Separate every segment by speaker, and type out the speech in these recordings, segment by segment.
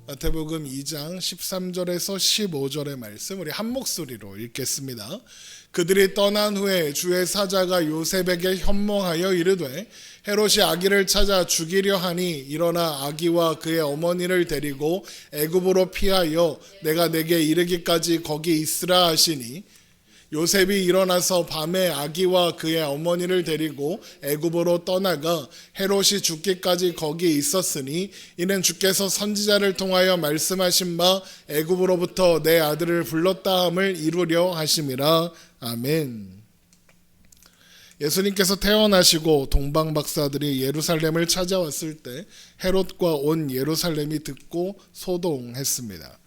Speaker 1: 마태복음 2장 13절에서 15절의 말씀 우리 한 목소리로 읽겠습니다. 그들이 떠난 후에 주의 사자가 요셉에게 현몽하여 이르되 헤롯이 아기를 찾아 죽이려 하니 일어나 아기와 그의 어머니를 데리고 애굽으로 피하여 내가 내게 이르기까지 거기 있으라 하시니 요셉이 일어나서 밤에 아기와 그의 어머니를 데리고 애굽으로 떠나가 헤롯이 죽기까지 거기 있었으니 이는 주께서 선지자를 통하여 말씀하신 바 애굽으로부터 내 아들을 불렀다 함을 이루려 하심이라. 아멘. 예수님께서 태어나시고 동방박사들이 예루살렘을 찾아왔을 때 헤롯과 온 예루살렘이 듣고 소동했습니다.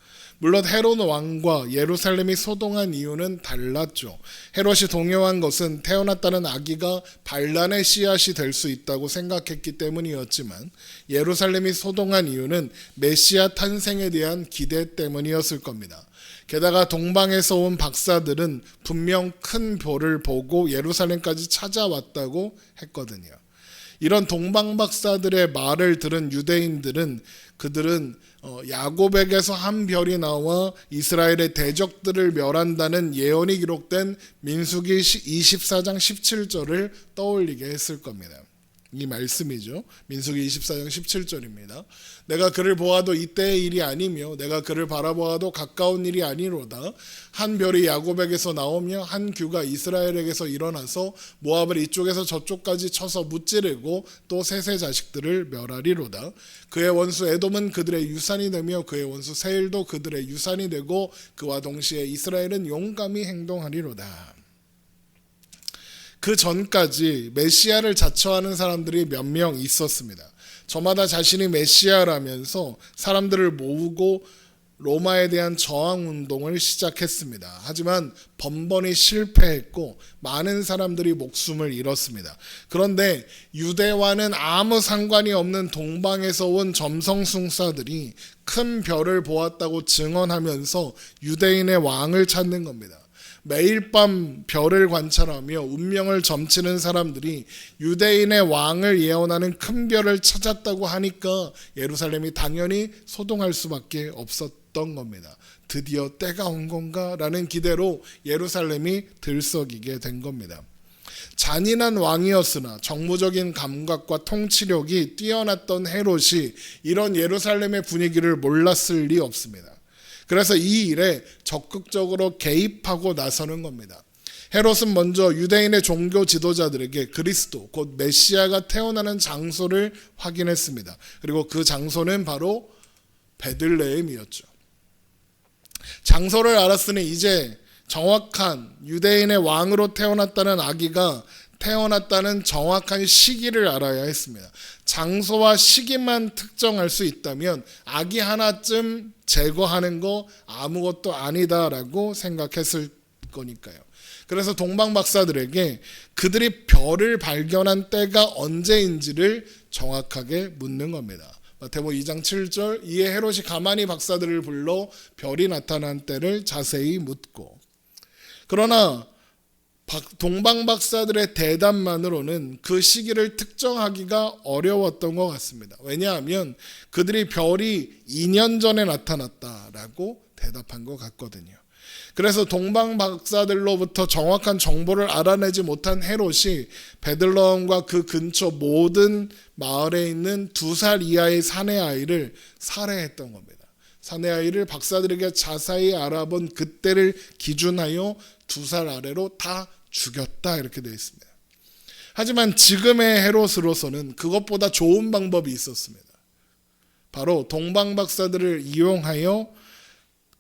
Speaker 1: 물론 헤롯 왕과 예루살렘이 소동한 이유는 달랐죠. 헤롯이 동요한 것은 태어났다는 아기가 반란의 씨앗이 될 수 있다고 생각했기 때문이었지만 예루살렘이 소동한 이유는 메시아 탄생에 대한 기대 때문이었을 겁니다. 게다가 동방에서 온 박사들은 분명 큰 별을 보고 예루살렘까지 찾아왔다고 했거든요. 이런 동방 박사들의 말을 들은 유대인들은 그들은 야곱에게서 한 별이 나와 이스라엘의 대적들을 멸한다는 예언이 기록된 민수기 24장 17절을 떠올리게 했을 겁니다. 이 말씀이죠. 민수기 24장 17절입니다. 내가 그를 보아도 이때의 일이 아니며 내가 그를 바라보아도 가까운 일이 아니로다. 한 별이 야곱에게서 나오며 한 규가 이스라엘에게서 일어나서 모압을 이쪽에서 저쪽까지 쳐서 무찌르고 또 셋의 자식들을 멸하리로다. 그의 원수 에돔은 그들의 유산이 되며 그의 원수 세일도 그들의 유산이 되고 그와 동시에 이스라엘은 용감히 행동하리로다. 그 전까지 메시아를 자처하는 사람들이 몇 명 있었습니다. 저마다 자신이 메시아라면서 사람들을 모으고 로마에 대한 저항운동을 시작했습니다. 하지만 번번이 실패했고 많은 사람들이 목숨을 잃었습니다. 그런데 유대와는 아무 상관이 없는 동방에서 온 점성술사들이 큰 별을 보았다고 증언하면서 유대인의 왕을 찾는 겁니다. 매일 밤 별을 관찰하며 운명을 점치는 사람들이 유대인의 왕을 예언하는 큰 별을 찾았다고 하니까 예루살렘이 당연히 소동할 수밖에 없었던 겁니다. 드디어 때가 온 건가? 라는 기대로 예루살렘이 들썩이게 된 겁니다. 잔인한 왕이었으나 정무적인 감각과 통치력이 뛰어났던 헤롯이 이런 예루살렘의 분위기를 몰랐을 리 없습니다. 그래서 이 일에 적극적으로 개입하고 나서는 겁니다. 헤롯은 먼저 유대인의 종교 지도자들에게 그리스도 곧 메시아가 태어나는 장소를 확인했습니다. 그리고 그 장소는 바로 베들레헴이었죠. 장소를 알았으니 이제 정확한 유대인의 왕으로 태어났다는 아기가 태어났다는 정확한 시기를 알아야 했습니다. 장소와 시기만 특정할 수 있다면 아기 하나쯤 제거하는 거 아무것도 아니다라고 생각했을 거니까요. 그래서 동방 박사들에게 그들이 별을 발견한 때가 언제인지를 정확하게 묻는 겁니다. 마태복음 2장 7절 이에 헤롯이 가만히 박사들을 불러 별이 나타난 때를 자세히 묻고 그러나 동방 박사들의 대답만으로는 그 시기를 특정하기가 어려웠던 것 같습니다. 왜냐하면 그들이 별이 2년 전에 나타났다라고 대답한 것 같거든요. 그래서 동방 박사들로부터 정확한 정보를 알아내지 못한 헤롯이 베들레헴과 그 근처 모든 마을에 있는 2살 이하의 사내 아이를 살해했던 겁니다. 사내 아이를 박사들에게 자세히 알아본 그때를 기준하여 2살 아래로 다 죽였다 이렇게 되어 있습니다. 하지만 지금의 헤롯으로서는 그것보다 좋은 방법이 있었습니다. 바로 동방 박사들을 이용하여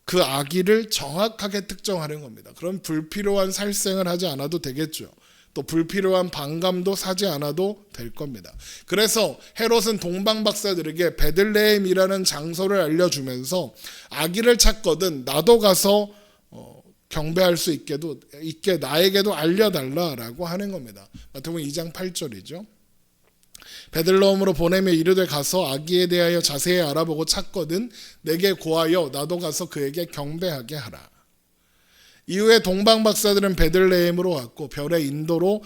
Speaker 1: 그 아기를 정확하게 특정하는 겁니다. 그럼 불필요한 살생을 하지 않아도 되겠죠. 또 불필요한 반감도 사지 않아도 될 겁니다. 그래서 헤롯은 동방 박사들에게 베들레헴이라는 장소를 알려주면서 아기를 찾거든 나도 가서 경배할 수 있게 나에게도 알려달라라고 하는 겁니다. 마태복음 2장 8절이죠. 베들레헴으로 보내며 이르되 가서 아기에 대하여 자세히 알아보고 찾거든 내게 고하여 나도 가서 그에게 경배하게 하라. 이후에 동방 박사들은 베들레헴으로 왔고 별의 인도로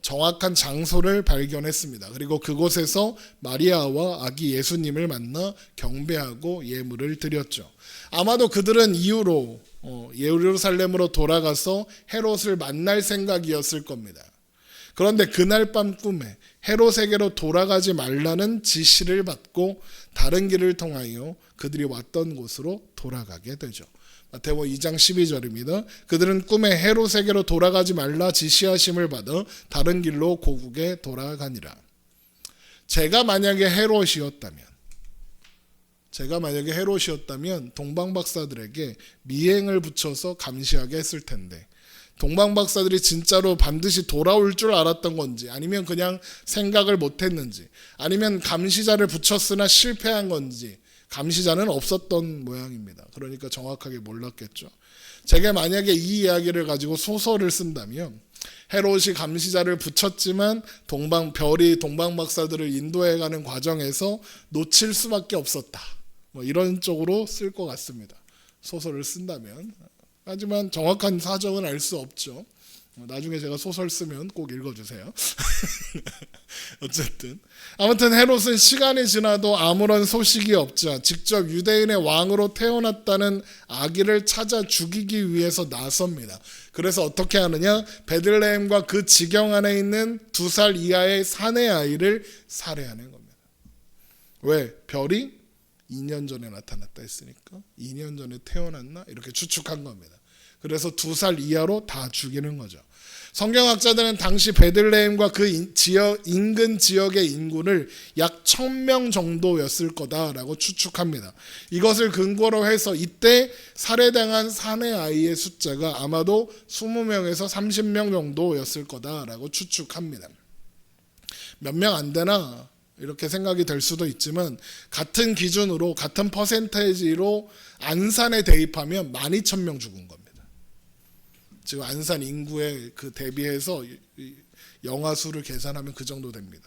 Speaker 1: 정확한 장소를 발견했습니다. 그리고 그곳에서 마리아와 아기 예수님을 만나 경배하고 예물을 드렸죠. 아마도 그들은 이후로 예루살렘으로 돌아가서 헤롯을 만날 생각이었을 겁니다. 그런데 그날 밤 꿈에 헤롯에게로 돌아가지 말라는 지시를 받고 다른 길을 통하여 그들이 왔던 곳으로 돌아가게 되죠. 마태복음 2장 12절입니다. 그들은 꿈에 헤롯에게로 돌아가지 말라 지시하심을 받아 다른 길로 고국에 돌아가니라. 제가 만약에 헤롯이었다면 동방박사들에게 미행을 붙여서 감시하게 했을 텐데, 동방박사들이 진짜로 반드시 돌아올 줄 알았던 건지, 아니면 그냥 생각을 못했는지, 아니면 감시자를 붙였으나 실패한 건지, 감시자는 없었던 모양입니다. 그러니까 정확하게 몰랐겠죠. 제가 만약에 이 이야기를 가지고 소설을 쓴다면 헤롯이 감시자를 붙였지만 별이 동방박사들을 인도해가는 과정에서 놓칠 수밖에 없었다, 이런 쪽으로 쓸 것 같습니다. 소설을 쓴다면. 하지만 정확한 사정은 알 수 없죠. 나중에 제가 소설 쓰면 꼭 읽어주세요. 어쨌든 아무튼 헤롯은 시간이 지나도 아무런 소식이 없자 직접 유대인의 왕으로 태어났다는 아기를 찾아 죽이기 위해서 나섭니다. 그래서 어떻게 하느냐? 베들레헴과 그 지경 안에 있는 2살 이하의 사내 아이를 살해하는 겁니다. 왜? 별이 2년 전에 나타났다 했으니까 2년 전에 태어났나? 이렇게 추측한 겁니다. 그래서 2살 이하로 다 죽이는 거죠. 성경학자들은 당시 베들레헴과 그 인근 지역의 인구를 약 1000명 정도였을 거다라고 추측합니다. 이것을 근거로 해서 이때 살해당한 사내 아이의 숫자가 아마도 20명에서 30명 정도였을 거다라고 추측합니다. 몇 명 안 되나 이렇게 생각이 될 수도 있지만, 같은 기준으로 같은 퍼센테이지로 안산에 대입하면 12,000명 죽은 겁니다. 지금 안산 인구에 그 대비해서 영아 수를 계산하면 그 정도 됩니다.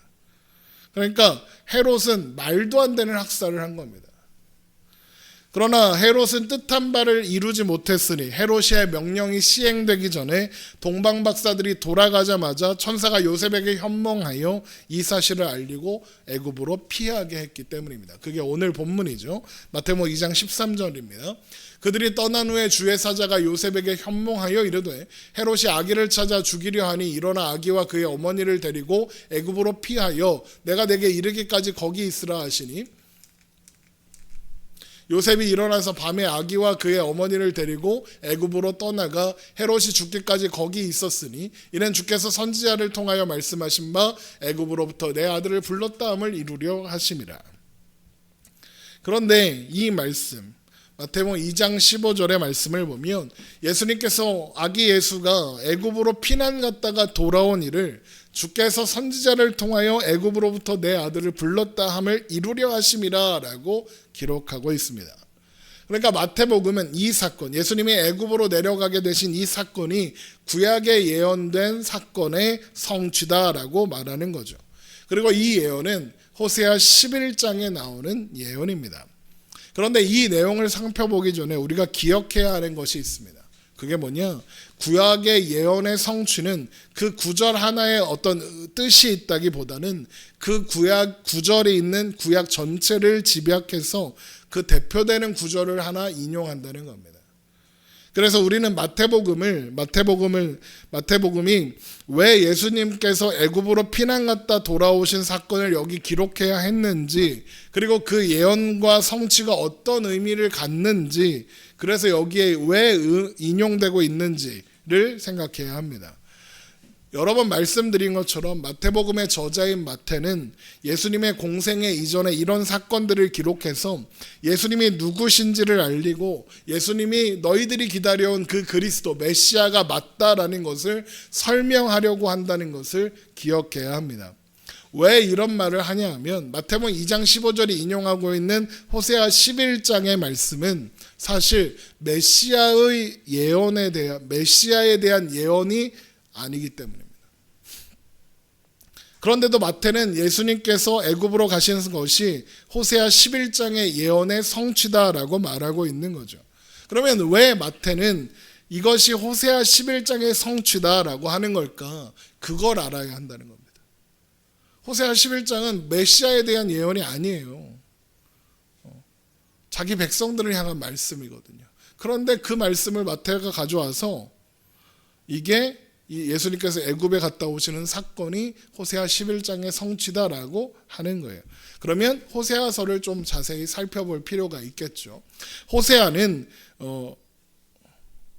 Speaker 1: 그러니까 헤롯은 말도 안 되는 학살을 한 겁니다. 그러나 헤롯은 뜻한 바를 이루지 못했으니 헤롯의 명령이 시행되기 전에 동방박사들이 돌아가자마자 천사가 요셉에게 현몽하여 이 사실을 알리고 애굽으로 피하게 했기 때문입니다. 그게 오늘 본문이죠. 마태복음 2장 13절입니다. 그들이 떠난 후에 주의 사자가 요셉에게 현몽하여 이르되 헤롯이 아기를 찾아 죽이려 하니 일어나 아기와 그의 어머니를 데리고 애굽으로 피하여 내가 내게 이르기까지 거기 있으라 하시니, 요셉이 일어나서 밤에 아기와 그의 어머니를 데리고 애굽으로 떠나가 헤롯이 죽기까지 거기 있었으니 이는 주께서 선지자를 통하여 말씀하신 바 애굽으로부터 내 아들을 불렀다 함을 이루려 하심이라. 그런데 이 말씀, 마태복음 2장 15절의 말씀을 보면 예수님께서 아기 예수가 애굽으로 피난 갔다가 돌아온 일을 주께서 선지자를 통하여 애굽으로부터 내 아들을 불렀다 함을 이루려 하심이라 라고 기록하고 있습니다. 그러니까 마태복음은 이 사건, 예수님이 애굽으로 내려가게 되신 이 사건이 구약에 예언된 사건의 성취다라고 말하는 거죠. 그리고 이 예언은 호세아 11장에 나오는 예언입니다. 그런데 이 내용을 살펴보기 전에 우리가 기억해야 하는 것이 있습니다. 그게 뭐냐? 구약의 예언의 성취는 그 구절 하나에 어떤 뜻이 있다기보다는 그 구약 구절이 있는 구약 전체를 집약해서 그 대표되는 구절을 하나 인용한다는 겁니다. 그래서 우리는 마태복음이 왜 예수님께서 애굽으로 피난 갔다 돌아오신 사건을 여기 기록해야 했는지, 그리고 그 예언과 성취가 어떤 의미를 갖는지, 그래서 여기에 왜 인용되고 있는지를 생각해야 합니다. 여러 번 말씀드린 것처럼 마태복음의 저자인 마태는 예수님의 공생애 이전에 이런 사건들을 기록해서 예수님이 누구신지를 알리고 예수님이 너희들이 기다려온 그 그리스도 메시아가 맞다라는 것을 설명하려고 한다는 것을 기억해야 합니다. 왜 이런 말을 하냐 하면 마태복음 2장 15절이 인용하고 있는 호세아 11장의 말씀은 사실 메시아에 대한 예언이 아니기 때문입니다. 그런데도 마태는 예수님께서 애굽으로 가시는 것이 호세아 11장의 예언의 성취다라고 말하고 있는 거죠. 그러면 왜 마태는 이것이 호세아 11장의 성취다라고 하는 걸까? 그걸 알아야 한다는 겁니다. 호세아 11장은 메시아에 대한 예언이 아니에요. 자기 백성들을 향한 말씀이거든요. 그런데 그 말씀을 마태가 가져와서 이게 예수님께서 애굽에 갔다 오시는 사건이 호세아 11장의 성취다라고 하는 거예요. 그러면 호세아서를 좀 자세히 살펴볼 필요가 있겠죠. 호세아는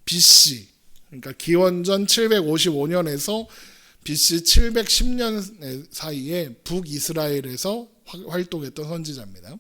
Speaker 1: BC, 그러니까 기원전 755년에서 BC 710년 사이에 북이스라엘에서 활동했던 선지자입니다.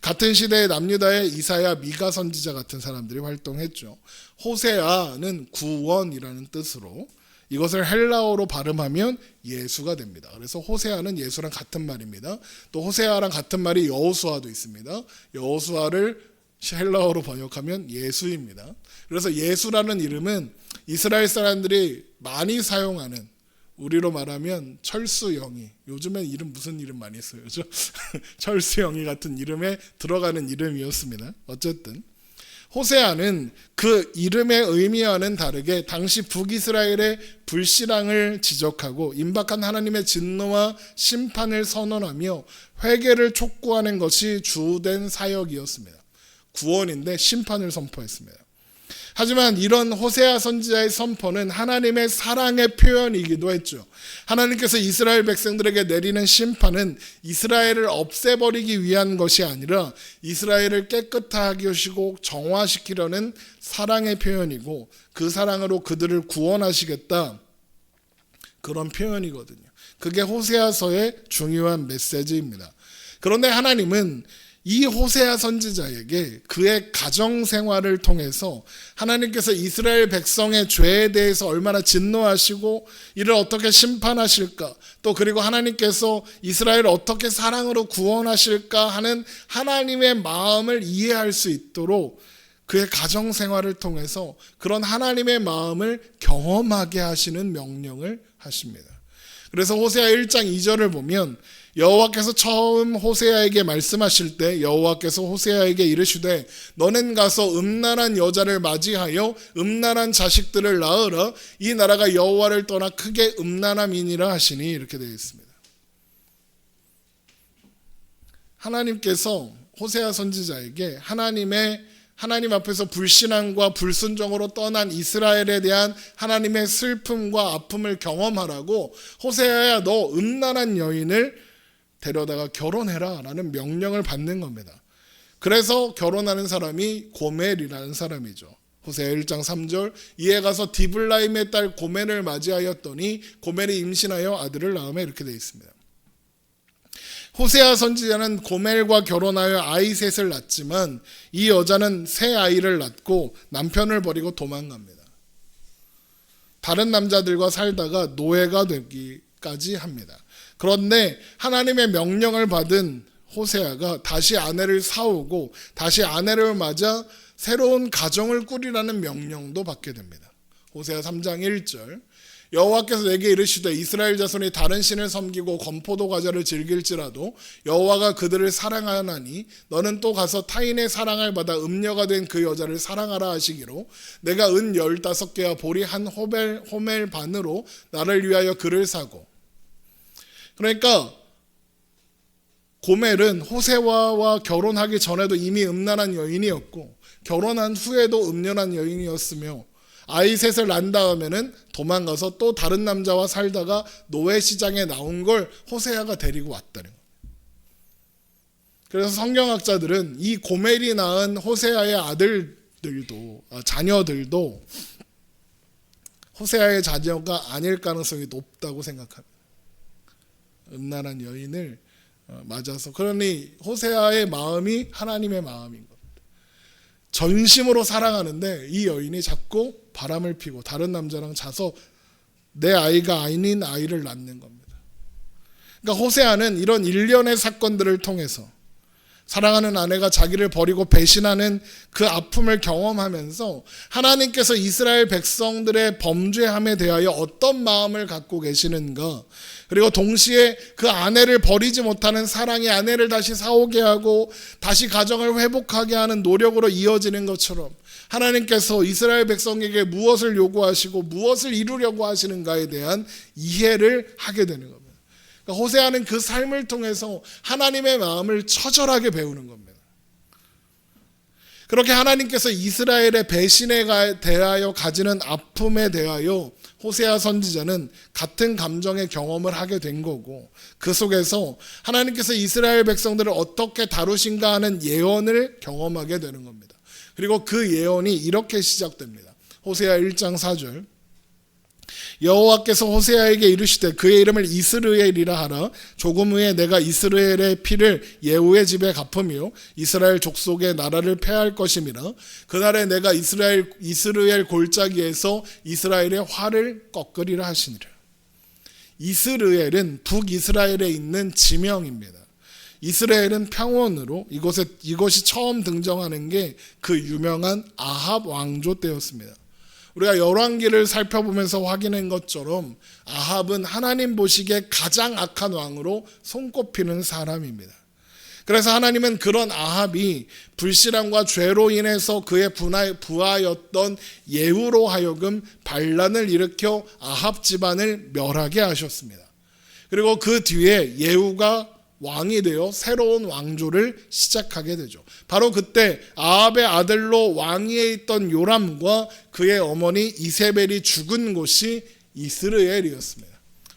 Speaker 1: 같은 시대에 남유다의 이사야, 미가 선지자 같은 사람들이 활동했죠. 호세아는 구원이라는 뜻으로 이것을 헬라어로 발음하면 예수가 됩니다. 그래서 호세아는 예수랑 같은 말입니다. 또 호세아랑 같은 말이 여호수아도 있습니다. 여호수아를 헬라어로 번역하면 예수입니다. 그래서 예수라는 이름은 이스라엘 사람들이 많이 사용하는, 우리로 말하면 철수영이, 요즘엔 이름 무슨 이름 많이 써요, 그죠? 철수영이 같은 이름에 들어가는 이름이었습니다. 어쨌든 호세아는 그 이름의 의미와는 다르게 당시 북이스라엘의 불신앙을 지적하고 임박한 하나님의 진노와 심판을 선언하며 회개를 촉구하는 것이 주된 사역이었습니다. 구원인데 심판을 선포했습니다. 하지만 이런 호세아 선지자의 선포는 하나님의 사랑의 표현이기도 했죠. 하나님께서 이스라엘 백성들에게 내리는 심판은 이스라엘을 없애버리기 위한 것이 아니라 이스라엘을 깨끗하게 하시고 정화시키려는 사랑의 표현이고, 그 사랑으로 그들을 구원하시겠다, 그런 표현이거든요. 그게 호세아서의 중요한 메시지입니다. 그런데 하나님은 이 호세아 선지자에게 그의 가정생활을 통해서 하나님께서 이스라엘 백성의 죄에 대해서 얼마나 진노하시고 이를 어떻게 심판하실까, 또 그리고 하나님께서 이스라엘을 어떻게 사랑으로 구원하실까 하는 하나님의 마음을 이해할 수 있도록 그의 가정생활을 통해서 그런 하나님의 마음을 경험하게 하시는 명령을 하십니다. 그래서 호세아 1장 2절을 보면 여호와께서 처음 호세아에게 말씀하실 때 여호와께서 호세아에게 이르시되 너는 가서 음란한 여자를 맞이하여 음란한 자식들을 낳으라. 이 나라가 여호와를 떠나 크게 음란함이니라 하시니, 이렇게 되어 있습니다. 하나님께서 호세아 선지자에게 하나님 앞에서 불신앙과 불순종으로 떠난 이스라엘에 대한 하나님의 슬픔과 아픔을 경험하라고, 호세아야 너 음란한 여인을 데려다가 결혼해라 라는 명령을 받는 겁니다. 그래서 결혼하는 사람이 고멜이라는 사람이죠. 호세아 1장 3절 이에 가서 디블라임의 딸 고멜을 맞이하였더니 고멜이 임신하여 아들을 낳으며, 이렇게 되어 있습니다. 호세아 선지자는 고멜과 결혼하여 아이 셋을 낳지만 이 여자는 새 아이를 낳고 남편을 버리고 도망갑니다. 다른 남자들과 살다가 노예가 되기까지 합니다. 그런데 하나님의 명령을 받은 호세아가 다시 아내를 사오고 다시 아내를 맞아 새로운 가정을 꾸리라는 명령도 받게 됩니다. 호세아 3장 1절 여호와께서 내게 이르시되 이스라엘 자손이 다른 신을 섬기고 건포도 과자를 즐길지라도 여호와가 그들을 사랑하나니 너는 또 가서 타인의 사랑을 받아 음녀가 된 그 여자를 사랑하라 하시기로 내가 은 15개와 보리 한 호멜 반으로 나를 위하여 그를 사고. 그러니까 고멜은 호세아와 결혼하기 전에도 이미 음란한 여인이었고 결혼한 후에도 음란한 여인이었으며 아이 셋을 낳은 다음에는 도망가서 또 다른 남자와 살다가 노예 시장에 나온 걸 호세아가 데리고 왔다는 거예요. 그래서 성경학자들은 이 고멜이 낳은 호세아의 자녀들도 호세아의 자녀가 아닐 가능성이 높다고 생각합니다. 음란한 여인을 맞아서. 그러니 호세아의 마음이 하나님의 마음인 겁니다. 전심으로 사랑하는데 이 여인이 자꾸 바람을 피고 다른 남자랑 자서 내 아이가 아닌 아이를 낳는 겁니다. 그러니까 호세아는 이런 일련의 사건들을 통해서 사랑하는 아내가 자기를 버리고 배신하는 그 아픔을 경험하면서 하나님께서 이스라엘 백성들의 범죄함에 대하여 어떤 마음을 갖고 계시는가, 그리고 동시에 그 아내를 버리지 못하는 사랑이 아내를 다시 사오게 하고 다시 가정을 회복하게 하는 노력으로 이어지는 것처럼 하나님께서 이스라엘 백성에게 무엇을 요구하시고 무엇을 이루려고 하시는가에 대한 이해를 하게 되는 겁니다. 그러니까 호세아는 그 삶을 통해서 하나님의 마음을 처절하게 배우는 겁니다. 그렇게 하나님께서 이스라엘의 배신에 대하여 가지는 아픔에 대하여 호세아 선지자는 같은 감정의 경험을 하게 된 거고, 그 속에서 하나님께서 이스라엘 백성들을 어떻게 다루신가 하는 예언을 경험하게 되는 겁니다. 그리고 그 예언이 이렇게 시작됩니다. 호세아 1장 4절. 여호와께서 호세아에게 이르시되 그의 이름을 이스르엘이라 하라. 조금 후에 내가 이스라엘의 피를 예후의 집에 갚으며 이스라엘 족속의 나라를 패할 것임이라. 그날에 내가 이스라엘 골짜기에서 이스라엘의 활을 꺾으리라 하시니라. 이스라엘은 북이스라엘에 있는 지명입니다. 이스라엘은 평원으로 이것이 처음 등장하는 게 그 유명한 아합 왕조 때였습니다. 우리가 열왕기를 살펴보면서 확인한 것처럼 아합은 하나님 보시기에 가장 악한 왕으로 손꼽히는 사람입니다. 그래서 하나님은 그런 아합이 불신앙과 죄로 인해서 그의 부하였던 예후로 하여금 반란을 일으켜 아합 집안을 멸하게 하셨습니다. 그리고 그 뒤에 예후가 왕이 되어 새로운 왕조를 시작하게 되죠. 바로 그때 아합의 아들로 왕위에 있던 요람과 그의 어머니 이세벨이 죽은 곳이 이스라엘이었습니다.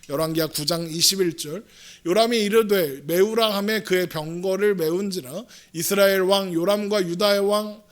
Speaker 1: 열왕기하 9장 21절. 요람이 이르되 메우라 하매 그의 병거를 메운지라. 이스라엘 왕 요람과 유다 왕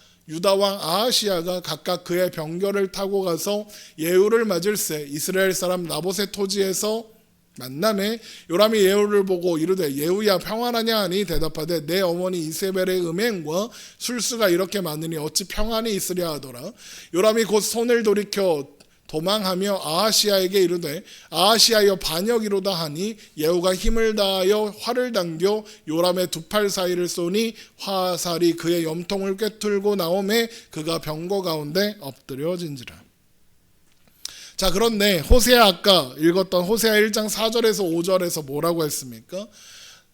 Speaker 1: 아하시야가 각각 그의 병거를 타고 가서 예후를 맞을새 이스라엘 사람 나봇의 토지에서 만남에 요람이 예후를 보고 이르되 예후야 평안하냐 하니 대답하되 내 어머니 이세벨의 음행과 술수가 이렇게 많으니 어찌 평안이 있으랴 하더라. 요람이 곧 손을 돌이켜 도망하며 아하시야에게 이르되 아하시야여 반역이로다 하니 예후가 힘을 다하여 활을 당겨 요람의 두 팔 사이를 쏘니 화살이 그의 염통을 꿰뚫고 나오매 그가 병거 가운데 엎드려진지라. 자, 그런데 호세아 아까 읽었던 호세아 1장 4절에서 5절에서 뭐라고 했습니까?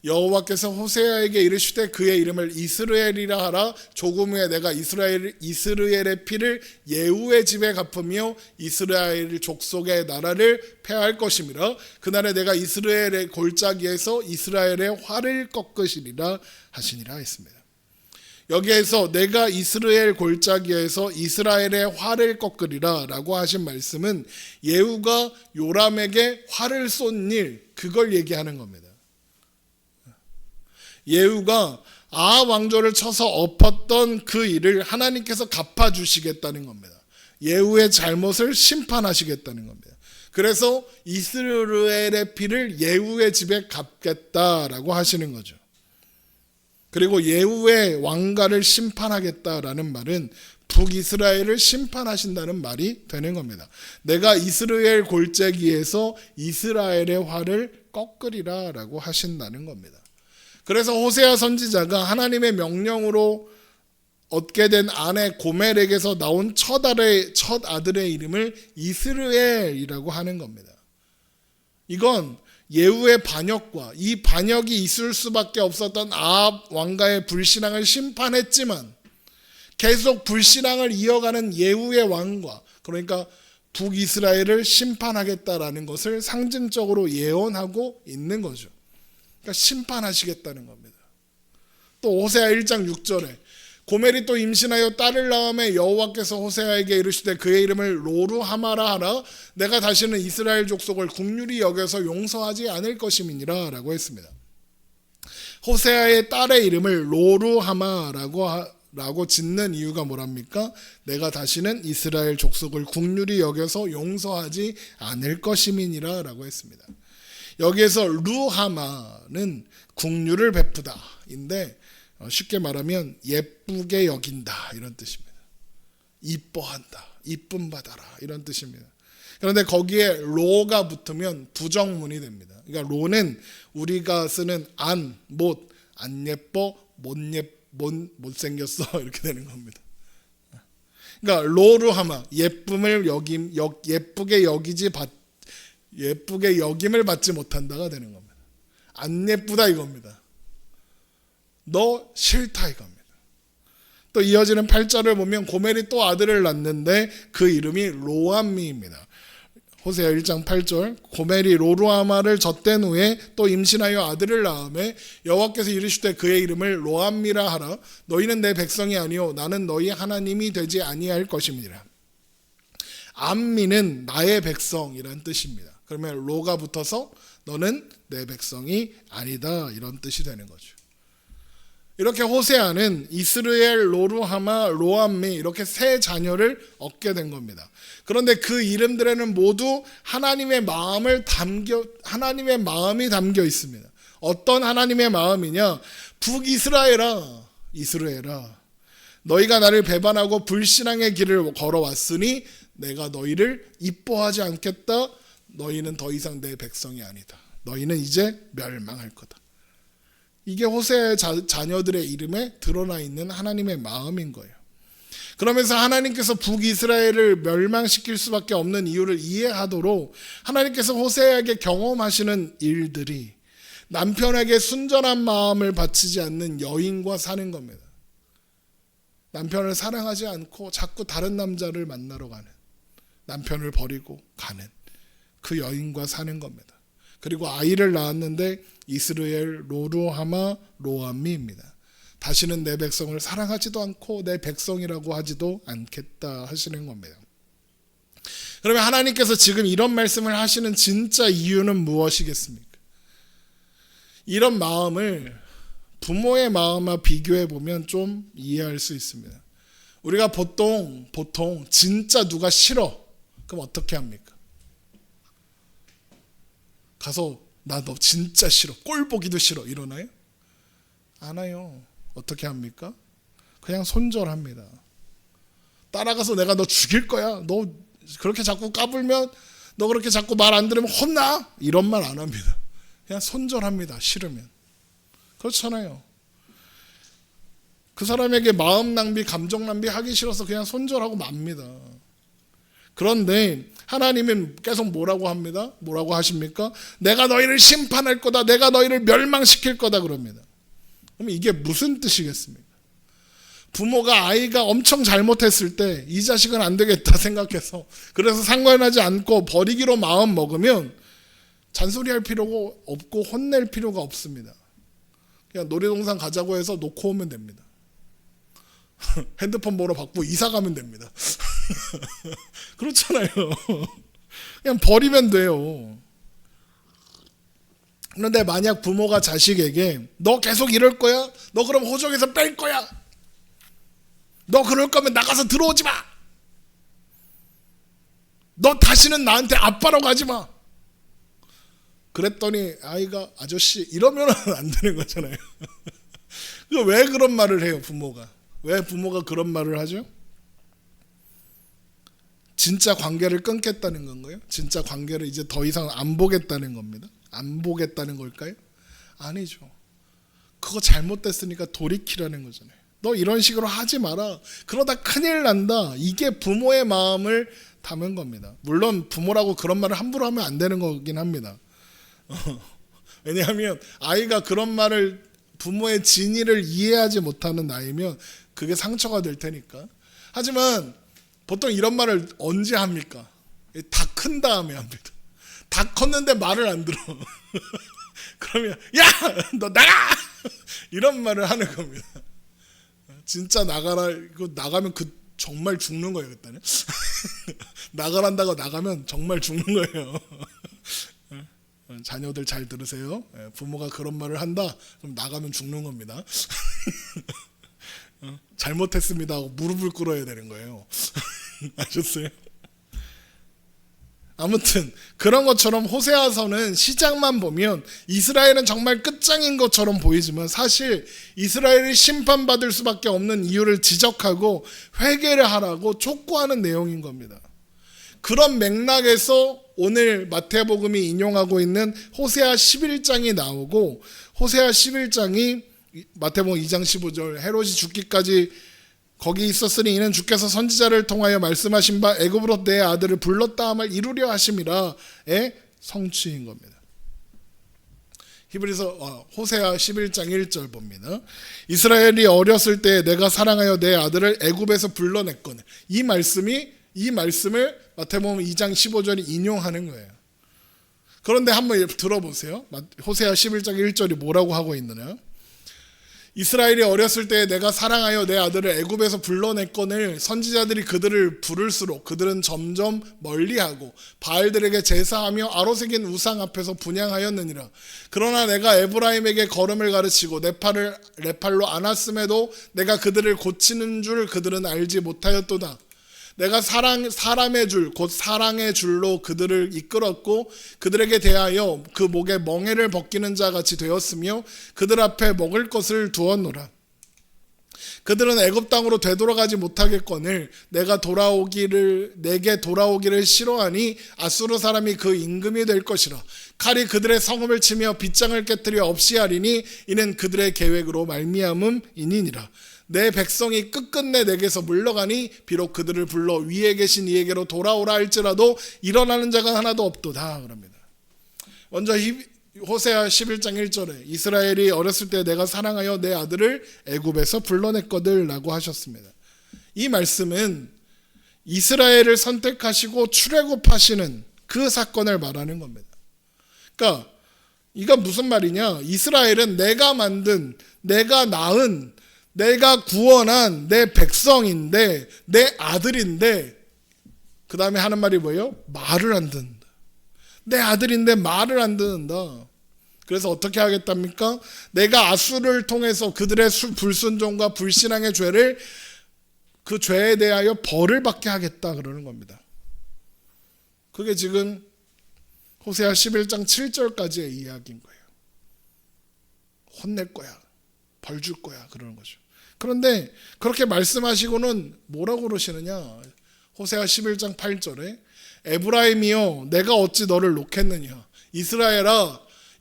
Speaker 1: 여호와께서 호세아에게 이르시되 그의 이름을 이스라엘이라 하라. 조금 후에 내가 이스라엘의 피를 예후의 집에 갚으며 이스라엘 족속의 나라를 패할 것임이라. 그날에 내가 이스라엘의 골짜기에서 이스라엘의 활을 꺾으시리라 하시니라 했습니다. 여기에서 내가 이스라엘 골짜기에서 이스라엘의 활을 꺾으리라 라고 하신 말씀은 예후가 요람에게 활을 쏜 일, 그걸 얘기하는 겁니다. 예후가 아합 왕조를 쳐서 엎었던 그 일을 하나님께서 갚아주시겠다는 겁니다. 예후의 잘못을 심판하시겠다는 겁니다. 그래서 이스라엘의 피를 예후의 집에 갚겠다라고 하시는 거죠. 그리고 예후의 왕가를 심판하겠다라는 말은 북이스라엘을 심판하신다는 말이 되는 겁니다. 내가 이스라엘 골짜기에서 이스라엘의 활을 꺾으리라 라고 하신다는 겁니다. 그래서 호세아 선지자가 하나님의 명령으로 얻게 된 아내 고멜에게서 나온 첫 아들의 이름을 이스라엘이라고 하는 겁니다. 이건 예후의 반역과 이 반역이 있을 수밖에 없었던 아합 왕가의 불신앙을 심판했지만 계속 불신앙을 이어가는 예후의 왕과, 그러니까 북이스라엘을 심판하겠다라는 것을 상징적으로 예언하고 있는 거죠. 그러니까 심판하시겠다는 겁니다. 또 호세아 1장 6절에 고멜이 또 임신하여 딸을 낳음에 여호와께서 호세아에게 이르시되 그의 이름을 로루하마라 하라. 내가 다시는 이스라엘 족속을 긍휼히 여겨서 용서하지 않을 것임이니라 라고 했습니다. 호세아의 딸의 이름을 로루하마라고 짓는 이유가 뭐랍니까? 내가 다시는 이스라엘 족속을 긍휼히 여겨서 용서하지 않을 것임이니라 라고 했습니다. 여기에서 루하마는 긍휼을 베푸다인데 쉽게 말하면 예쁘게 여긴다 이런 뜻입니다. 이뻐한다, 이쁨 받아라 이런 뜻입니다. 그런데 거기에 로가 붙으면 부정문이 됩니다. 그러니까 로는 우리가 쓰는 안 예뻐, 못생겼어 이렇게 되는 겁니다. 그러니까 로루하마, 예쁘게 여김을 받지 못한다가 되는 겁니다. 안 예쁘다 이겁니다. 너 싫다 이겁니다. 또 이어지는 8절을 보면 고멜이 또 아들을 낳는데 그 이름이 로암미입니다. 호세아 1장 8절 고멜이 로루아마를 젖된 후에 또 임신하여 아들을 낳음에 여호와께서 이르시되 그의 이름을 로암미라 하라. 너희는 내 백성이 아니요 나는 너희 하나님이 되지 아니할 것임이니라. 암미는 나의 백성이란 뜻입니다. 그러면 로가 붙어서 너는 내 백성이 아니다 이런 뜻이 되는 거죠. 이렇게 호세아는 이스라엘, 로루하마, 로암미 이렇게 세 자녀를 얻게 된 겁니다. 그런데 그 이름들에는 모두 하나님의 마음이 담겨 있습니다. 어떤 하나님의 마음이냐? 북이스라엘아, 이스라엘아, 너희가 나를 배반하고 불신앙의 길을 걸어왔으니 내가 너희를 이뻐하지 않겠다. 너희는 더 이상 내 백성이 아니다. 너희는 이제 멸망할 거다. 이게 호세아의 자녀들의 이름에 드러나 있는 하나님의 마음인 거예요. 그러면서 하나님께서 북이스라엘을 멸망시킬 수밖에 없는 이유를 이해하도록 하나님께서 호세아에게 경험하시는 일들이 남편에게 순전한 마음을 바치지 않는 여인과 사는 겁니다. 남편을 사랑하지 않고 자꾸 다른 남자를 만나러 가는, 남편을 버리고 가는 그 여인과 사는 겁니다. 그리고 아이를 낳았는데 이스라엘, 로루하마, 로암미입니다. 다시는 내 백성을 사랑하지도 않고 내 백성이라고 하지도 않겠다 하시는 겁니다. 그러면 하나님께서 지금 이런 말씀을 하시는 진짜 이유는 무엇이겠습니까? 이런 마음을 부모의 마음과 비교해 보면 좀 이해할 수 있습니다. 우리가 보통 진짜 누가 싫어 그럼 어떻게 합니까? 가서 나 너 진짜 싫어, 꼴 보기도 싫어 이러나요? 안 해요. 어떻게 합니까? 그냥 손절합니다. 따라가서 내가 너 죽일 거야, 너 그렇게 자꾸 까불면, 너 그렇게 자꾸 말 안 들으면 혼나, 이런 말 안 합니다. 그냥 손절합니다. 싫으면. 그렇잖아요. 그 사람에게 마음 낭비, 감정 낭비 하기 싫어서 그냥 손절하고 맙니다. 그런데 하나님은 계속 뭐라고 합니다? 뭐라고 하십니까? 내가 너희를 심판할 거다, 내가 너희를 멸망시킬 거다 그럽니다. 그럼 이게 무슨 뜻이겠습니까? 부모가 아이가 엄청 잘못했을 때 이 자식은 안 되겠다 생각해서 그래서 상관하지 않고 버리기로 마음 먹으면 잔소리할 필요가 없고 혼낼 필요가 없습니다. 그냥 놀이동산 가자고 해서 놓고 오면 됩니다. 핸드폰 번호 바꾸고 이사 가면 됩니다. 그렇잖아요. 그냥 버리면 돼요. 그런데 만약 부모가 자식에게 너 계속 이럴 거야? 너 그럼 호적에서 뺄 거야? 너 그럴 거면 나가서 들어오지 마! 너 다시는 나한테 아빠라고 하지 마! 그랬더니 아이가 아저씨 이러면 안 되는 거잖아요. 왜 그런 말을 해요, 부모가? 왜 부모가 그런 말을 하죠? 진짜 관계를 끊겠다는 건가요? 진짜 관계를 이제 더 이상 안 보겠다는 겁니다. 안 보겠다는 걸까요? 아니죠. 그거 잘못됐으니까 돌이키라는 거잖아요. 너 이런 식으로 하지 마라. 그러다 큰일 난다. 이게 부모의 마음을 담은 겁니다. 물론 부모라고 그런 말을 함부로 하면 안 되는 거긴 합니다. 왜냐하면 아이가 그런 말을 부모의 진의를 이해하지 못하는 나이면 그게 상처가 될 테니까. 하지만 보통 이런 말을 언제 합니까? 다 큰 다음에 합니다. 다 컸는데 말을 안 들어. 그러면 야! 너 나가! 이런 말을 하는 겁니다. 진짜 나가라. 이거 나가면 정말 죽는 거예요, 그때는. 나가란다고 나가면 정말 죽는 거예요. 자녀들 잘 들으세요. 부모가 그런 말을 한다, 그럼 나가면 죽는 겁니다. 잘못했습니다 하고 무릎을 꿇어야 되는 거예요. 아셨어요? 아무튼 그런 것처럼 호세아서는 시작만 보면 이스라엘은 정말 끝장인 것처럼 보이지만 사실 이스라엘이 심판받을 수밖에 없는 이유를 지적하고 회개를 하라고 촉구하는 내용인 겁니다. 그런 맥락에서 오늘 마태복음이 인용하고 있는 호세아 11장이 나오고, 호세아 11장이 마태복음 2장 15절 헤롯이 죽기까지 거기 있었으니 이는 주께서 선지자를 통하여 말씀하신 바 애굽으로 내 아들을 불렀다 함을 이루려 하심이라의 성취인 겁니다. 호세아 11장 1절 봅니다. 이스라엘이 어렸을 때 내가 사랑하여 내 아들을 애굽에서 불러냈거늘. 이 말씀을 마태복음 2장 15절이 인용하는 거예요. 그런데 한번 들어보세요. 호세아 11장 1절이 뭐라고 하고 있느냐. 이스라엘이 어렸을 때 내가 사랑하여 내 아들을 애굽에서 불러냈거늘 선지자들이 그들을 부를수록 그들은 점점 멀리하고 바알들에게 제사하며 아로새긴 우상 앞에서 분향하였느니라. 그러나 내가 에브라임에게 걸음을 가르치고 내 팔로 안았음에도 내가 그들을 고치는 줄 그들은 알지 못하였도다. 내가 사람의 줄, 곧 사랑의 줄로 그들을 이끌었고 그들에게 대하여 그 목에 멍에를 벗기는 자 같이 되었으며 그들 앞에 먹을 것을 두었노라. 그들은 애굽 땅으로 되돌아가지 못하겠거늘 내게 돌아오기를 싫어하니 아수르 사람이 그 임금이 될 것이라. 칼이 그들의 성읍을 치며 빗장을 깨뜨려 없이 하리니 이는 그들의 계획으로 말미암음이니라. 내 백성이 끝끝내 내게서 물러가니 비록 그들을 불러 위에 계신 이에게로 돌아오라 할지라도 일어나는 자가 하나도 없도다. 그럽니다. 먼저 호세아 11장 1절에 이스라엘이 어렸을 때 내가 사랑하여 내 아들을 애굽에서 불러냈거든 라고 하셨습니다. 이 말씀은 이스라엘을 선택하시고 출애굽하시는 그 사건을 말하는 겁니다. 그러니까 이거 무슨 말이냐. 이스라엘은 내가 만든, 내가 낳은, 내가 구원한 내 백성인데 내 아들인데 그 다음에 하는 말이 뭐예요? 말을 안 듣는다. 내 아들인데 말을 안 듣는다. 그래서 어떻게 하겠답니까? 내가 아수르를 통해서 그들의 불순종과 불신앙의 죄를 그 죄에 대하여 벌을 받게 하겠다 그러는 겁니다. 그게 지금 호세아 11장 7절까지의 이야기인 거예요. 혼낼 거야. 벌 줄 거야. 그러는 거죠. 그런데 그렇게 말씀하시고는 뭐라고 그러시느냐. 호세아 11장 8절에 에브라임이여 내가 어찌 너를 놓겠느냐.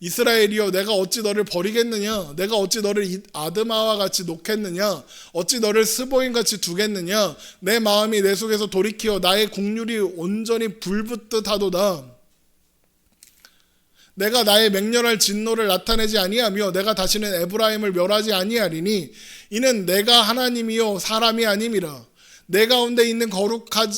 Speaker 1: 이스라엘이여 내가 어찌 너를 버리겠느냐. 내가 어찌 너를 아드마와 같이 놓겠느냐. 어찌 너를 스보임같이 두겠느냐. 내 마음이 내 속에서 돌이키어 나의 국률이 온전히 불붙듯 하도다. 내가 나의 맹렬할 진노를 나타내지 아니하며 내가 다시는 에브라임을 멸하지 아니하리니 이는 내가 하나님이요 사람이 아님이라. 내 가운데 있는 거룩한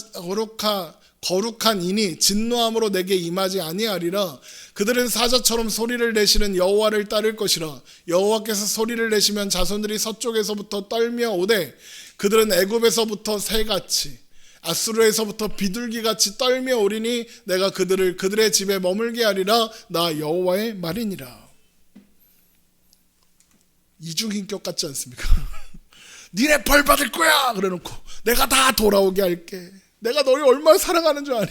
Speaker 1: 이니 진노함으로 내게 임하지 아니하리라. 그들은 사자처럼 소리를 내시는 여호와를 따를 것이라. 여호와께서 소리를 내시면 자손들이 서쪽에서부터 떨며 오되 그들은 애굽에서부터 새같이 아수르에서부터 비둘기같이 떨며 오리니 내가 그들을 그들의 집에 머물게 하리라. 나 여호와의 말이니라. 이중인격 같지 않습니까? 니네 벌 받을 거야 그래놓고 내가 다 돌아오게 할게. 내가 너를 얼마나 사랑하는 줄 아니?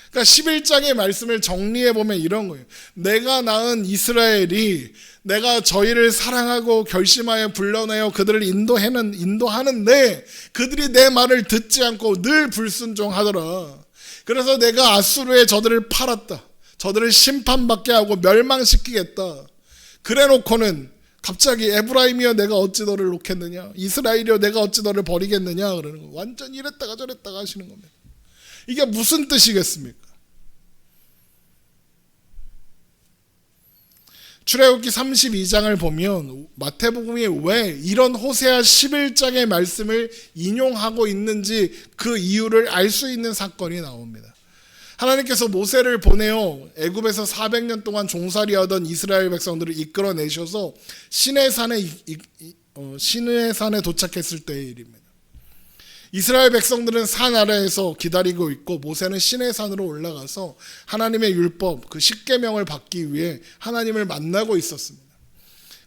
Speaker 1: 그러니까 11장의 말씀을 정리해보면 이런 거예요. 내가 낳은 이스라엘이 내가 저희를 사랑하고 결심하여 불러내어 그들을 인도하는데 그들이 내 말을 듣지 않고 늘 불순종하더라. 그래서 내가 아수르에 저들을 팔았다. 저들을 심판받게 하고 멸망시키겠다. 그래놓고는 갑자기 에브라임이여 내가 어찌 너를 놓겠느냐. 이스라엘이여 내가 어찌 너를 버리겠느냐. 그러는 거예요. 완전 이랬다가 저랬다가 하시는 겁니다. 이게 무슨 뜻이겠습니까? 출애굽기 32장을 보면 마태복음이 왜 이런 호세아 11장의 말씀을 인용하고 있는지 그 이유를 알 수 있는 사건이 나옵니다. 하나님께서 모세를 보내어 애굽에서 400년 동안 종살이하던 이스라엘 백성들을 이끌어내셔서 시내산에 도착했을 때의 일입니다. 이스라엘 백성들은 산 아래에서 기다리고 있고 모세는 시내산으로 올라가서 하나님의 율법, 그 십계명을 받기 위해 하나님을 만나고 있었습니다.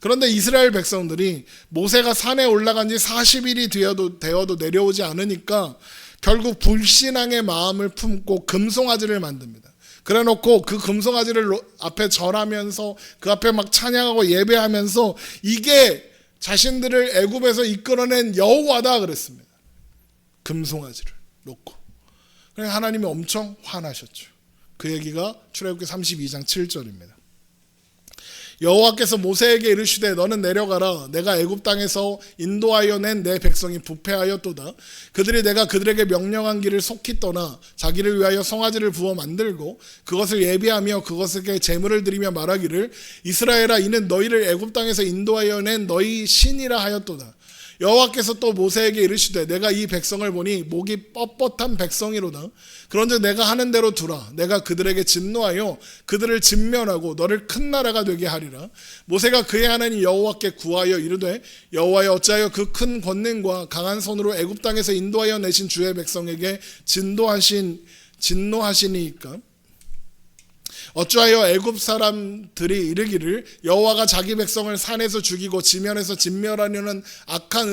Speaker 1: 그런데 이스라엘 백성들이 모세가 산에 올라간 지 40일이 되어도 내려오지 않으니까 결국 불신앙의 마음을 품고 금송아지를 만듭니다. 그래놓고 그 금송아지를 앞에 절하면서 그 앞에 막 찬양하고 예배하면서 이게 자신들을 애굽에서 이끌어낸 여호와다 그랬습니다. 금송아지를 놓고. 그래서 하나님이 엄청 화나셨죠. 그 얘기가 출애굽기 32장 7절입니다. 여호와께서 모세에게 이르시되 너는 내려가라. 내가 애굽 땅에서 인도하여 낸 내 백성이 부패하였도다. 그들이 내가 그들에게 명령한 길을 속히 떠나 자기를 위하여 송아지를 부어 만들고 그것을 예비하며 그것에게 제물을 드리며 말하기를 이스라엘아 이는 너희를 애굽 땅에서 인도하여 낸 너희 신이라 하였도다. 여호와께서 또 모세에게 이르시되 내가 이 백성을 보니 목이 뻣뻣한 백성이로다. 그런즉 내가 하는 대로 두라. 내가 그들에게 진노하여 그들을 진멸하고 너를 큰 나라가 되게 하리라. 모세가 그의 하나님 여호와께 구하여 이르되 여호와여 어찌하여 그 큰 권능과 강한 손으로 애굽 땅에서 인도하여 내신 주의 백성에게 진노하시니까 어찌하여 애굽 사람들이 이르기를 여호와가 자기 백성을 산에서 죽이고 지면에서 진멸하려는 악한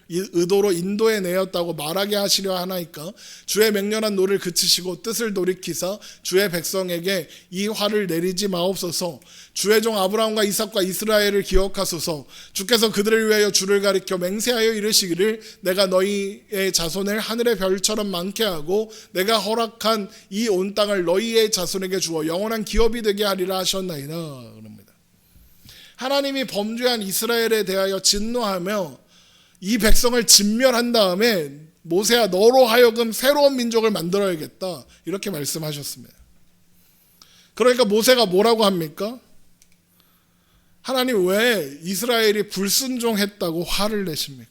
Speaker 1: 의도로 인도해 내었다고 말하게 하시려 하나이까. 주의 맹렬한 노를 그치시고 뜻을 돌이키사 주의 백성에게 이 화를 내리지 마옵소서. 주의 종 아브라함과 이삭과 이스라엘을 기억하소서. 주께서 그들을 위하여 주를 가리켜 맹세하여 이르시기를 내가 너희의 자손을 하늘의 별처럼 많게 하고 내가 허락한 이 온 땅을 너희의 자손에게 주어 영원한 기업이 되게 하리라 하셨나이다. 그럽니다. 하나님이 범죄한 이스라엘에 대하여 진노하며 이 백성을 진멸한 다음에 모세야 너로 하여금 새로운 민족을 만들어야겠다 이렇게 말씀하셨습니다. 그러니까 모세가 뭐라고 합니까? 하나님 왜 이스라엘이 불순종했다고 화를 내십니까?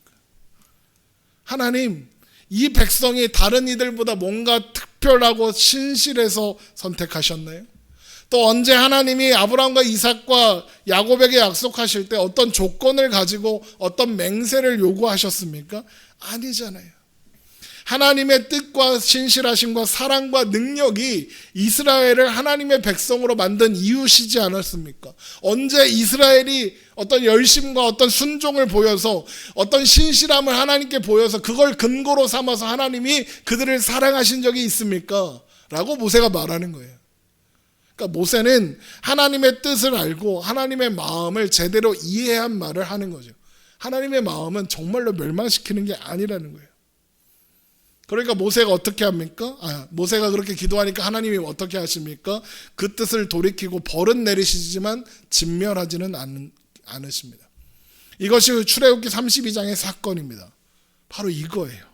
Speaker 1: 하나님 이 백성이 다른 이들보다 뭔가 특별하고 신실해서 선택하셨나요? 또 언제 하나님이 아브라함과 이삭과 야곱에게 약속하실 때 어떤 조건을 가지고 어떤 맹세를 요구하셨습니까? 아니잖아요. 하나님의 뜻과 신실하심과 사랑과 능력이 이스라엘을 하나님의 백성으로 만든 이유시지 않았습니까? 언제 이스라엘이 어떤 열심과 어떤 순종을 보여서 어떤 신실함을 하나님께 보여서 그걸 근거로 삼아서 하나님이 그들을 사랑하신 적이 있습니까? 라고 모세가 말하는 거예요. 그러니까 모세는 하나님의 뜻을 알고 하나님의 마음을 제대로 이해한 말을 하는 거죠. 하나님의 마음은 정말로 멸망시키는 게 아니라는 거예요. 그러니까 모세가 어떻게 합니까? 모세가 그렇게 기도하니까 하나님이 어떻게 하십니까? 그 뜻을 돌이키고 벌은 내리시지만 진멸하지는 않으십니다. 이것이 출애굽기 32장의 사건입니다. 바로 이거예요.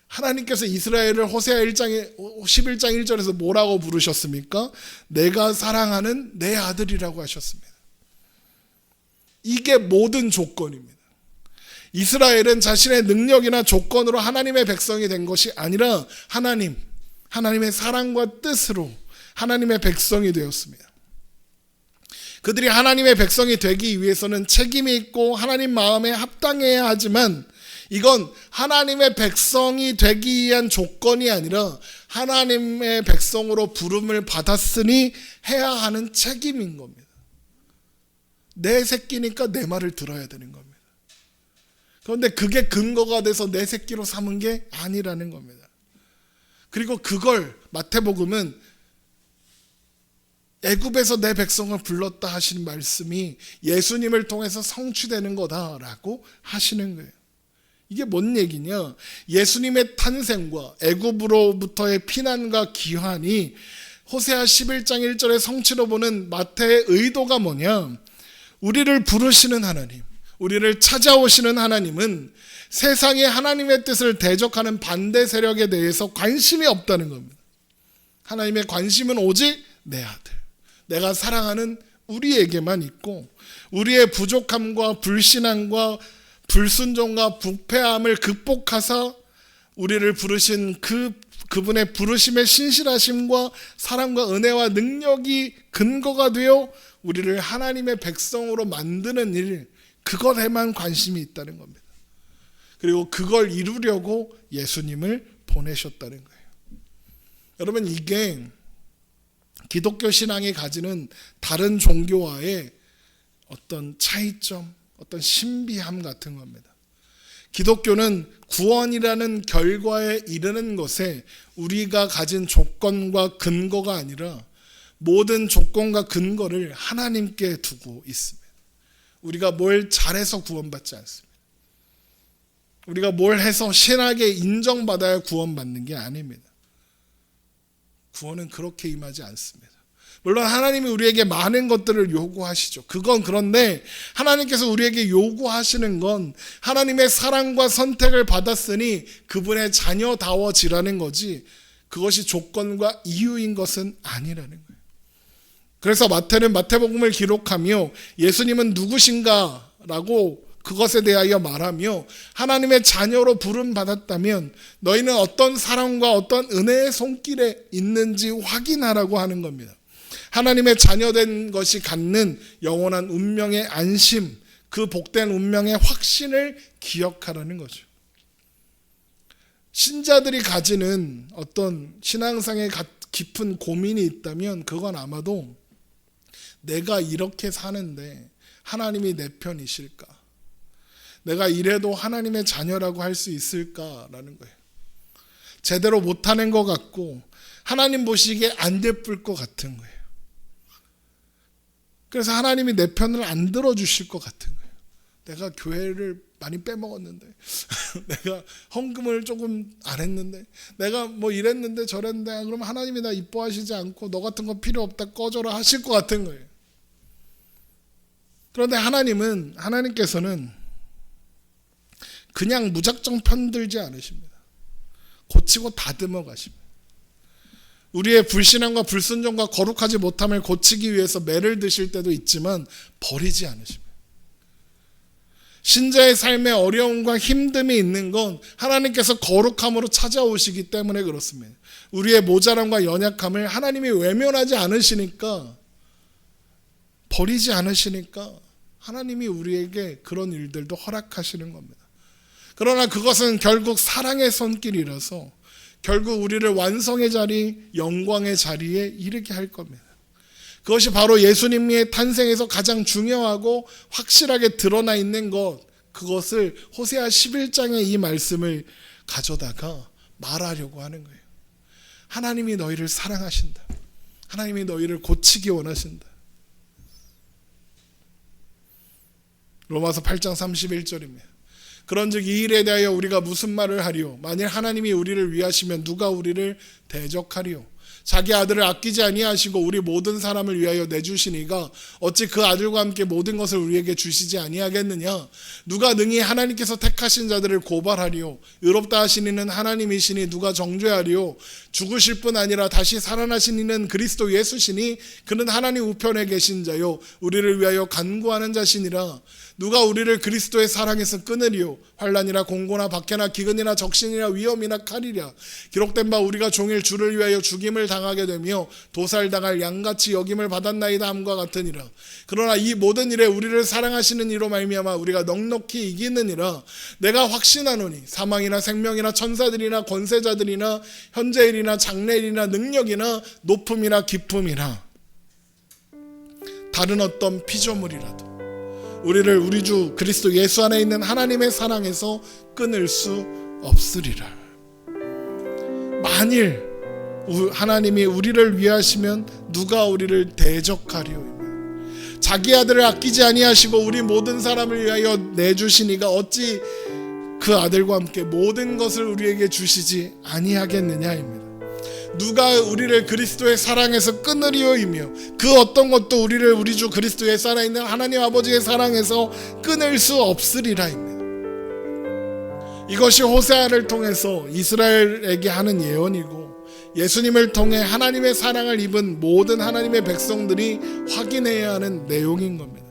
Speaker 1: 하나님께서 이스라엘을 호세아 11장 1절에서 뭐라고 부르셨습니까? 내가 사랑하는 내 아들이라고 하셨습니다. 이게 모든 조건입니다. 이스라엘은 자신의 능력이나 조건으로 하나님의 백성이 된 것이 아니라 하나님의 사랑과 뜻으로 하나님의 백성이 되었습니다. 그들이 하나님의 백성이 되기 위해서는 책임이 있고 하나님 마음에 합당해야 하지만 이건 하나님의 백성이 되기 위한 조건이 아니라 하나님의 백성으로 부름을 받았으니 해야 하는 책임인 겁니다. 내 새끼니까 내 말을 들어야 되는 겁니다. 그런데 그게 근거가 돼서 내 새끼로 삼은 게 아니라는 겁니다. 그리고 그걸 마태복음은 애굽에서 내 백성을 불렀다 하시는 말씀이 예수님을 통해서 성취되는 거다라고 하시는 거예요. 이게 뭔 얘기냐? 예수님의 탄생과 애굽으로부터의 피난과 기환이 호세아 11장 1절의 성취로 보는 마태의 의도가 뭐냐? 우리를 부르시는 하나님, 우리를 찾아오시는 하나님은 세상에 하나님의 뜻을 대적하는 반대 세력에 대해서 관심이 없다는 겁니다. 하나님의 관심은 오직 내 아들, 내가 사랑하는 우리에게만 있고 우리의 부족함과 불신앙과 불순종과 부패함을 극복하사 우리를 부르신 그분의 부르심의 신실하심과 사랑과 은혜와 능력이 근거가 되어 우리를 하나님의 백성으로 만드는 일, 그것에만 관심이 있다는 겁니다. 그리고 그걸 이루려고 예수님을 보내셨다는 거예요. 여러분, 이게 기독교 신앙이 가지는 다른 종교와의 어떤 차이점, 어떤 신비함 같은 겁니다. 기독교는 구원이라는 결과에 이르는 것에 우리가 가진 조건과 근거가 아니라 모든 조건과 근거를 하나님께 두고 있습니다. 우리가 뭘 잘해서 구원받지 않습니다. 우리가 뭘 해서 신하게 인정받아야 구원받는 게 아닙니다. 구원은 그렇게 임하지 않습니다. 물론 하나님이 우리에게 많은 것들을 요구하시죠. 그건 그런데 하나님께서 우리에게 요구하시는 건 하나님의 사랑과 선택을 받았으니 그분의 자녀다워지라는 거지, 그것이 조건과 이유인 것은 아니라는 거예요. 그래서 마태는 마태복음을 기록하며 예수님은 누구신가 라고 그것에 대하여 말하며, 하나님의 자녀로 부름 받았다면 너희는 어떤 사랑과 어떤 은혜의 손길에 있는지 확인하라고 하는 겁니다. 하나님의 자녀된 것이 갖는 영원한 운명의 안심, 그 복된 운명의 확신을 기억하라는 거죠. 신자들이 가지는 어떤 신앙상의 깊은 고민이 있다면 그건 아마도 내가 이렇게 사는데 하나님이 내 편이실까? 내가 이래도 하나님의 자녀라고 할 수 있을까라는 거예요. 제대로 못하는 것 같고 하나님 보시기에 안 예쁠 것 같은 거예요. 그래서 하나님이 내 편을 안 들어주실 것 같은 거예요. 내가 교회를 많이 빼먹었는데, 내가 헌금을 조금 안 했는데, 내가 뭐 이랬는데 저랬는데, 그럼 하나님이 나 이뻐하시지 않고 너 같은 거 필요 없다 꺼져라 하실 것 같은 거예요. 그런데 하나님께서는 그냥 무작정 편들지 않으십니다. 고치고 다듬어 가십니다. 우리의 불신앙과 불순종과 거룩하지 못함을 고치기 위해서 매를 드실 때도 있지만 버리지 않으십니다. 신자의 삶에 어려움과 힘듦이 있는 건 하나님께서 거룩함으로 찾아오시기 때문에 그렇습니다. 우리의 모자람과 연약함을 하나님이 외면하지 않으시니까, 버리지 않으시니까 하나님이 우리에게 그런 일들도 허락하시는 겁니다. 그러나 그것은 결국 사랑의 손길이라서 결국 우리를 완성의 자리, 영광의 자리에 이르게 할 겁니다. 그것이 바로 예수님의 탄생에서 가장 중요하고 확실하게 드러나 있는 것, 그것을 호세아 11장의 이 말씀을 가져다가 말하려고 하는 거예요. 하나님이 너희를 사랑하신다. 하나님이 너희를 고치기 원하신다. 로마서 8장 31절입니다. 그런즉 이 일에 대하여 우리가 무슨 말을 하리요? 만일 하나님이 우리를 위하시면 누가 우리를 대적하리요? 자기 아들을 아끼지 아니하시고 우리 모든 사람을 위하여 내주시니가 어찌 그 아들과 함께 모든 것을 우리에게 주시지 아니하겠느냐? 누가 능히 하나님께서 택하신 자들을 고발하리요? 의롭다 하신 이는 하나님이시니 누가 정죄하리요? 죽으실 뿐 아니라 다시 살아나신 이는 그리스도 예수시니 그는 하나님 우편에 계신 자요 우리를 위하여 간구하는 자시니라. 누가 우리를 그리스도의 사랑에서 끊으리요? 환난이나 공고나 박해나 기근이나 적신이나 위험이나 칼이랴. 기록된 바 우리가 종일 주를 위하여 죽임을 당하게 되며 도살당할 양같이 여김을 받았나이다 함과 같으니라. 그러나 이 모든 일에 우리를 사랑하시는 이로 말미암아 우리가 넉넉히 이기느니라. 내가 확신하노니 사망이나 생명이나 천사들이나 권세자들이나 현재일이나 장래일이나 능력이나 높음이나 깊음이나 다른 어떤 피조물이라도 우리를 우리 주 그리스도 예수 안에 있는 하나님의 사랑에서 끊을 수 없으리라. 만일 하나님이 우리를 위하시면 누가 우리를 대적하리요? 자기 아들을 아끼지 아니하시고 우리 모든 사람을 위하여 내주시니가 어찌 그 아들과 함께 모든 것을 우리에게 주시지 아니하겠느냐입니다. 누가 우리를 그리스도의 사랑에서 끊으리오이며 그 어떤 것도 우리를 우리 주 그리스도의 살아있는 하나님 아버지의 사랑에서 끊을 수 없으리라입니다. 이것이 호세아를 통해서 이스라엘에게 하는 예언이고 예수님을 통해 하나님의 사랑을 입은 모든 하나님의 백성들이 확인해야 하는 내용인 겁니다.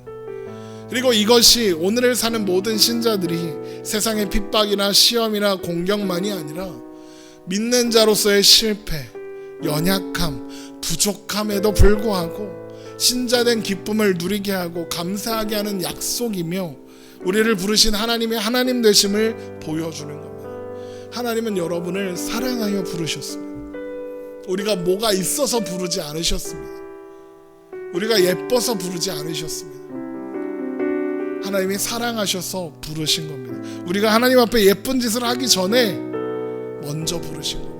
Speaker 1: 그리고 이것이 오늘을 사는 모든 신자들이 세상의 핍박이나 시험이나 공경만이 아니라 믿는 자로서의 실패, 연약함, 부족함에도 불구하고 신자된 기쁨을 누리게 하고 감사하게 하는 약속이며 우리를 부르신 하나님의 하나님 되심을 보여주는 겁니다. 하나님은 여러분을 사랑하여 부르셨습니다. 우리가 뭐가 있어서 부르지 않으셨습니다. 우리가 예뻐서 부르지 않으셨습니다. 하나님이 사랑하셔서 부르신 겁니다. 우리가 하나님 앞에 예쁜 짓을 하기 전에 먼저 부르신 겁니다.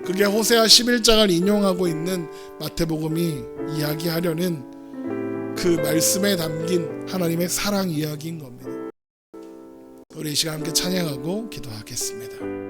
Speaker 1: 그게 호세아 11장을 인용하고 있는 마태복음이 이야기하려는 그 말씀에 담긴 하나님의 사랑 이야기인 겁니다. 우리 이 시간 함께 찬양하고 기도하겠습니다.